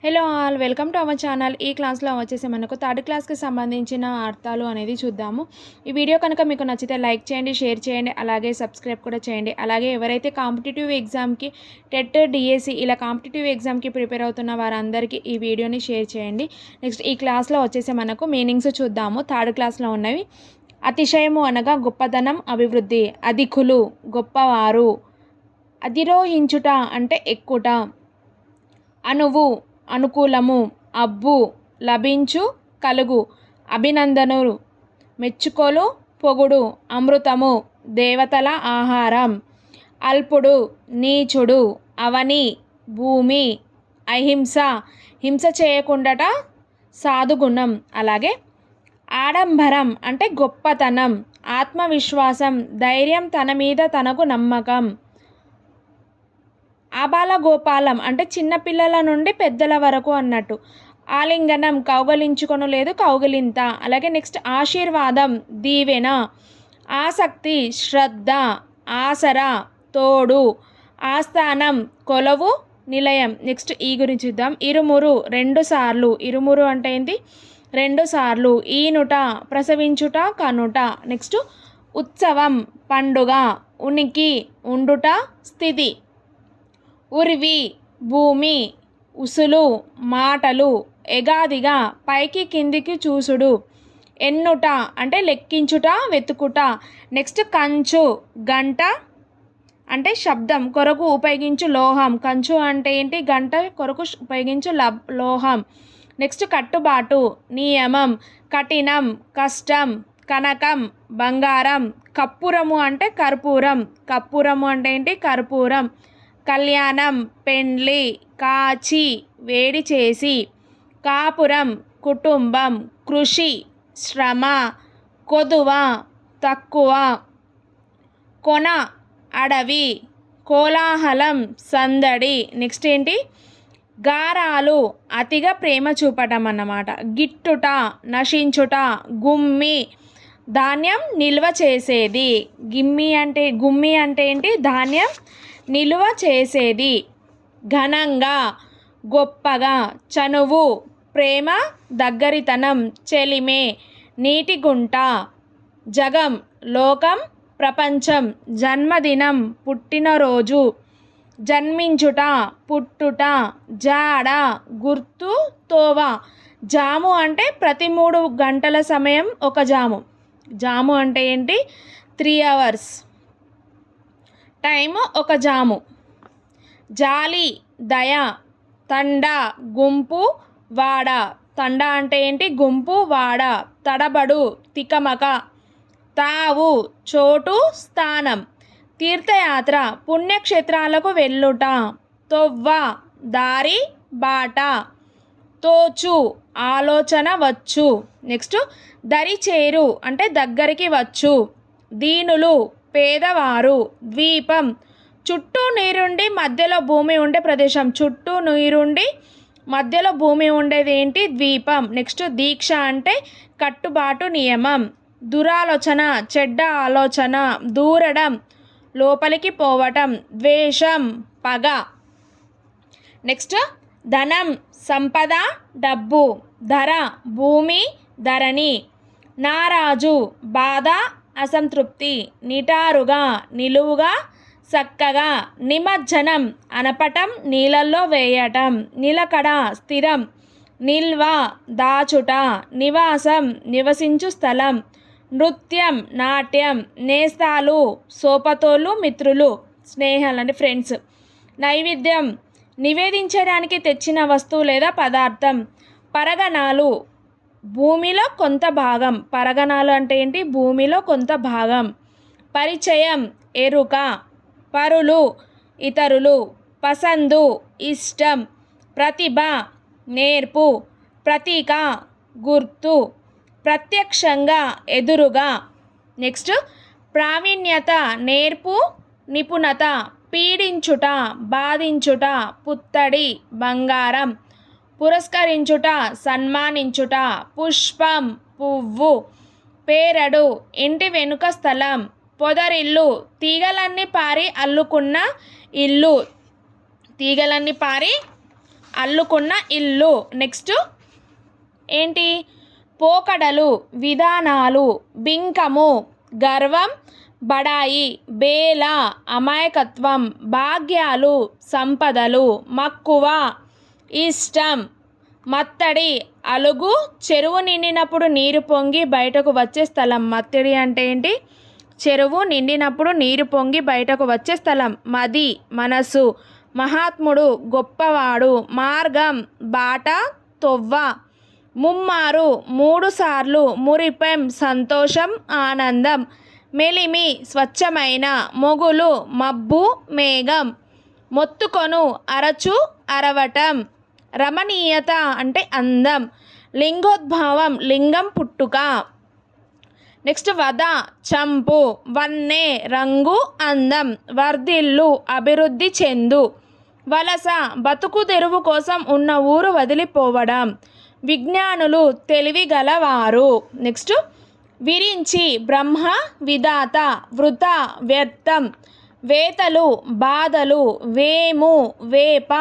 Hello all welcome to our channel. ఈ క్లాస్లో వచ్చేసి మనకు థర్డ్ క్లాస్కి సంబంధించిన అర్థాలు అనేది చూద్దాము. ఈ వీడియో కనుక మీకు నచ్చితే లైక్ చేయండి, షేర్ చేయండి, అలాగే సబ్స్క్రైబ్ కూడా చేయండి. అలాగే ఎవరైతే కాంపిటేటివ్ ఎగ్జామ్కి టెట్, డిఎస్సి ఇలా కాంపిటేటివ్ ఎగ్జామ్కి ప్రిపేర్ అవుతున్న వారందరికీ ఈ వీడియోని షేర్ చేయండి. నెక్స్ట్ ఈ క్లాస్లో వచ్చేసి మనకు మీనింగ్స్ చూద్దాము. థర్డ్ క్లాస్లో ఉన్నవి. అతిశయము అనగా గొప్పతనం, అభివృద్ధి. అధికులు గొప్పవారు. అధిరోహించుట అంటే ఎక్కుట. అనువు అనుకూలము. అబ్బు లభించు, కలుగు. అభినందనలు మెచ్చుకోలు, పొగుడు. అమృతము దేవతల ఆహారం. అల్పుడు నీచుడు. అవని భూమి. అహింస హింస చేయకుండాట సాధుగుణం. అలాగే ఆడంబరం అంటే గొప్పతనం. ఆత్మవిశ్వాసం ధైర్యం, తన మీద తనకు నమ్మకం. ఆబాల గోపాలం అంటే చిన్నపిల్లల నుండి పెద్దల వరకు అన్నట్టు. ఆలింగనం కౌగలించుకొను లేదు కౌగిలింత. అలాగే నెక్స్ట్ ఆశీర్వాదం దీవెన. ఆసక్తి శ్రద్ధ. ఆసరా తోడు. ఆస్థానం కొలవు నిలయం. నెక్స్ట్ ఈ గురించి చూద్దాం. ఇరుమురు రెండు సార్లు. ఇరుమురు అంటే ఏంటి? రెండు సార్లు. ఈనుట ప్రసవించుట, కనుట. నెక్స్ట్ ఉత్సవం పండుగ. ఉనికి ఉండుట, స్థితి. ఉరివి భూమి. ఉసులు మాటలు. ఎగాదిగా పైకి కిందికి చూసుడు. ఎన్నుట అంటే లెక్కించుట, వెతుకుట. నెక్స్ట్ కంచు గంట అంటే శబ్దం కొరకు ఉపయోగించు లోహం. కంచు అంటే ఏంటి? గంట కొరకు ఉపయోగించు లోహం. నెక్స్ట్ కట్టుబాటు నియమం. కఠినం కష్టం. కనకం బంగారం. కర్పూరము అంటే కర్పూరం. కర్పూరము అంటే ఏంటి? కర్పూరం. కళ్యాణం పెండ్లి. కాచి వేడి చేసి. కాపురం కుటుంబం. కృషి శ్రమ. కొదువ తక్కువ. కొన అడవి. కోలాహలం సందడి. నెక్స్ట్ ఏంటి? గారాలు అతిగా ప్రేమ చూపటం అన్నమాట. గిట్టుట నశించుట. గుమ్మి ధాన్యం నిల్వ చేసేది. గుమ్మి అంటే ఏంటి? ధాన్యం నిలువ చేసేది. ఘనంగా గొప్పగా. చనువు ప్రేమ దగ్గరితనం. చెలిమే నీటిగుంట. జగం లోకం ప్రపంచం. జన్మదినం పుట్టినరోజు. జన్మించుట పుట్టుట. జాడ గుర్తు తోవ. జాము అంటే ప్రతి 3 గంటల సమయం ఒక జాము. జాము అంటే ఏంటి? 3 hours టైము ఒక జాము. జాలి దయ. తండ గుంపు వాడ. తండ అంటే ఏంటి? గుంపు వాడ. తడబడు తికమక. తావు చోటు స్థానం. తీర్థయాత్ర పుణ్యక్షేత్రాలకు వెళ్ళుట. తొవ్వ దారి బాట. తోచు ఆలోచన వచ్చు. నెక్స్ట్ దరిచేరు అంటే దగ్గరికి వచ్చు. దీనులు పేదవారు. ద్వీపం చుట్టూ నీరుండి మధ్యలో భూమి ఉండే ప్రదేశం. చుట్టూ నీరుండి మధ్యలో భూమి ఉండేది ఏంటి? ద్వీపం. నెక్స్ట్ దీక్ష అంటే కట్టుబాటు నియమం. దురాలోచన చెడ్డ ఆలోచన. దూరడం లోపలికి పోవటం. ద్వేషం పగ. నెక్స్ట్ ధనం సంపద డబ్బు. ధర భూమి ధరణి. నారాజు బాధ అసంతృప్తి. నిటారుగా నిలువుగా చక్కగా. నిమజ్జనం అనపటం నీళ్ళల్లో వేయటం. నిలకడ స్థిరం. నిల్వ దాచుట. నివాసం నివసించు స్థలం. నృత్యం నాట్యం. నేస్తాలు సోపతోలు మిత్రులు. స్నేహాలు అంటే ఫ్రెండ్స్. నైవేద్యం నివేదించడానికి తెచ్చిన వస్తువు లేదా పదార్థం. పరగణాలు భూమిలో కొంత భాగం. పరగణాలు అంటే ఏంటి? భూమిలో కొంత భాగం. పరిచయం ఎరుక. పరులు ఇతరులు. పసందు ఇష్టం. ప్రతిభ నేర్పు. ప్రతీక గుర్తు. ప్రత్యక్షంగా ఎదురుగా. నెక్స్ట్ ప్రావీణ్యత నేర్పు నిపుణత. పీడించుట బాధించుట. పుత్తడి బంగారం. పురస్కరించుట సన్మానించుట. పుష్పం పువ్వు. పేరడు ఇంటి వెనుక స్థలం. పొదరిల్లు తీగలన్నీ పారి అల్లుకున్న ఇల్లు. తీగలన్నీ పారి అల్లుకున్న ఇల్లు. నెక్స్ట్ ఏంటి? పోకడలు, విధానాలు, బింకము, గర్వం, బడాయి, బేల, అమాయకత్వం, భాగ్యాలు, సంపదలు, మక్కువ, ఇష్టం, మత్తడి, అలుగు, చెరువు నిండినప్పుడు నీరు పొంగి బయటకు వచ్చే స్థలం. మత్తడి అంటే ఏంటి? చెరువు నిండినప్పుడు నీరు పొంగి బయటకు వచ్చే స్థలం. మది, మనసు, మహాత్ముడు, గొప్పవాడు, మార్గం, బాట, తొవ్వ, ముమ్మారు, 3 సార్లు, మురిపెం, సంతోషం, ఆనందం, మెలిమి, స్వచ్ఛమైన, మొగులు, మబ్బు, మేఘం, మొత్తుకొను, అరచు, అరవటం, రమణీయత అంటే అందం, లింగోద్భవం, లింగం పుట్టుక. నెక్స్ట్ వద, చంపు, వన్నె, రంగు, అందం, వర్ధిల్లు, అభివృద్ధి చెందు, వలస, బతుకు తెరువు కోసం ఉన్న ఊరు వదిలిపోవడం, విజ్ఞానులు, తెలివి గలవారు. నెక్స్ట్ విరించి, బ్రహ్మ, విధాత, వృత, వ్యర్థం, వేతలు, బాధలు, వేము, వేప.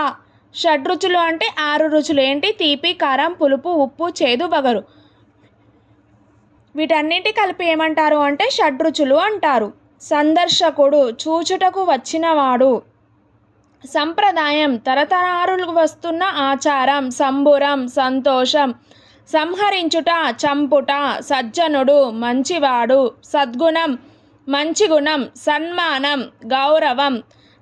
షడ్రుచులు అంటే 6 రుచులు. ఏంటి? తీపి, కారం, పులుపు, ఉప్పు, చేదు, వగరు. వీటన్నిటి కలిపి ఏమంటారు అంటే షడ్రుచులు అంటారు. సందర్శకుడు, చూచుటకు వచ్చినవాడు. సంప్రదాయం, తరతరాలు వస్తున్న ఆచారం. సంబురం, సంతోషం. సంహరించుట, చంపుట. సజ్జనుడు, మంచివాడు. సద్గుణం, మంచి గుణం. సన్మానం, గౌరవం.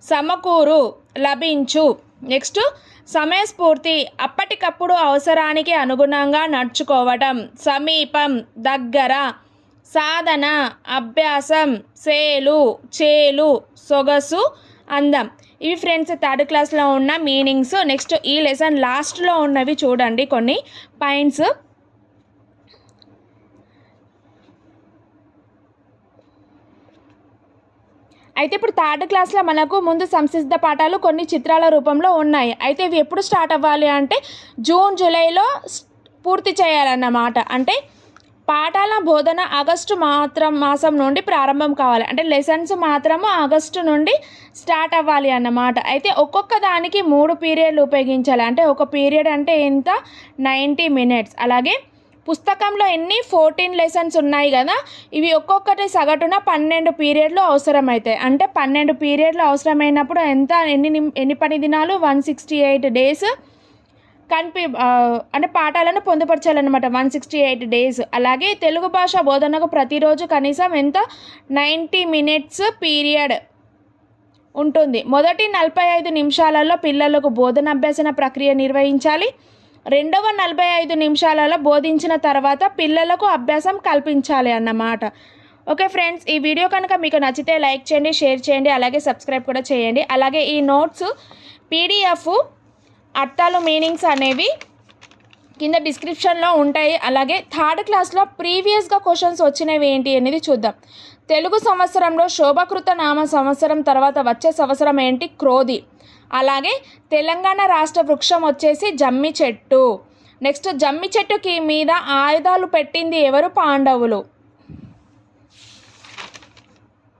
సమకూరు, లభించు. నెక్స్ట్ సమయస్ఫూర్తి, అప్పటికప్పుడు అవసరానికి అనుగుణంగా నడుచుకోవటం. సమీపం, దగ్గర. సాధన, అభ్యాసం. సేలు, చేలు, సొగసు, అందం. ఇవి ఫ్రెండ్స్ 3rd క్లాస్లో ఉన్న మీనింగ్స్. నెక్స్ట్ ఈ లెసన్ లాస్ట్లో ఉన్నవి చూడండి కొన్ని పాయింట్స్. అయితే ఇప్పుడు 3rd క్లాస్లో మనకు ముందు సంసిద్ధ పాఠాలు కొన్ని చిత్రాల రూపంలో ఉన్నాయి. అయితే ఇవి ఎప్పుడు స్టార్ట్ అవ్వాలి అంటే జూన్ జూలైలో పూర్తి చేయాలన్నమాట. అంటే పాఠాల బోధన ఆగస్టు మాసం నుండి ప్రారంభం కావాలి. అంటే లెసన్స్ మాత్రము ఆగస్టు నుండి స్టార్ట్ అవ్వాలి అన్నమాట. అయితే ఒక్కొక్క దానికి 3 పీరియడ్లు ఉపయోగించాలి. అంటే ఒక పీరియడ్ అంటే ఎంత? 90 మినిట్స్. అలాగే పుస్తకంలో 14 లెసన్స్ ఉన్నాయి కదా, ఇవి ఒక్కొక్కటి సగటున 12 పీరియడ్లు అవసరమవుతాయి. అంటే 12 పీరియడ్లు అవసరమైనప్పుడు ఎంత? ఎన్ని పని దినాలు? 168 డేస్ అంటే పాఠాలను పొందుపరచాలన్నమాట. 168 డేస్. అలాగే తెలుగు భాష బోధనకు ప్రతిరోజు కనీసం ఎంత? 90 మినిట్స్ పీరియడ్ ఉంటుంది. మొదటి 45 నిమిషాలలో పిల్లలకు బోధన అభ్యసన ప్రక్రియ నిర్వహించాలి. రెండవ 45 నిమిషాలలో బోధించిన తర్వాత పిల్లలకు అభ్యాసం కల్పించాలి అన్నమాట. ఓకే ఫ్రెండ్స్, ఈ వీడియో కనుక మీకు నచ్చితే లైక్ చేయండి, షేర్ చేయండి, అలాగే సబ్స్క్రైబ్ కూడా చేయండి. అలాగే ఈ నోట్స్ PDF అర్థాలు మీనింగ్స్ అనేవి కింద డిస్క్రిప్షన్లో ఉంటాయి. అలాగే 3rd క్లాస్లో ప్రీవియస్గా క్వశ్చన్స్ వచ్చినవి ఏంటి అనేది చూద్దాం. తెలుగు సంవత్సరంలో శోభకృత నామ సంవత్సరం తర్వాత వచ్చే సంవత్సరం ఏంటి? క్రోధి. అలాగే తెలంగాణ రాష్ట్ర వృక్షం వచ్చేసి జమ్మి చెట్టు. నెక్స్ట్ జమ్మి చెట్టుకి మీద ఆయుధాలు పెట్టింది ఎవరు? పాండవులు.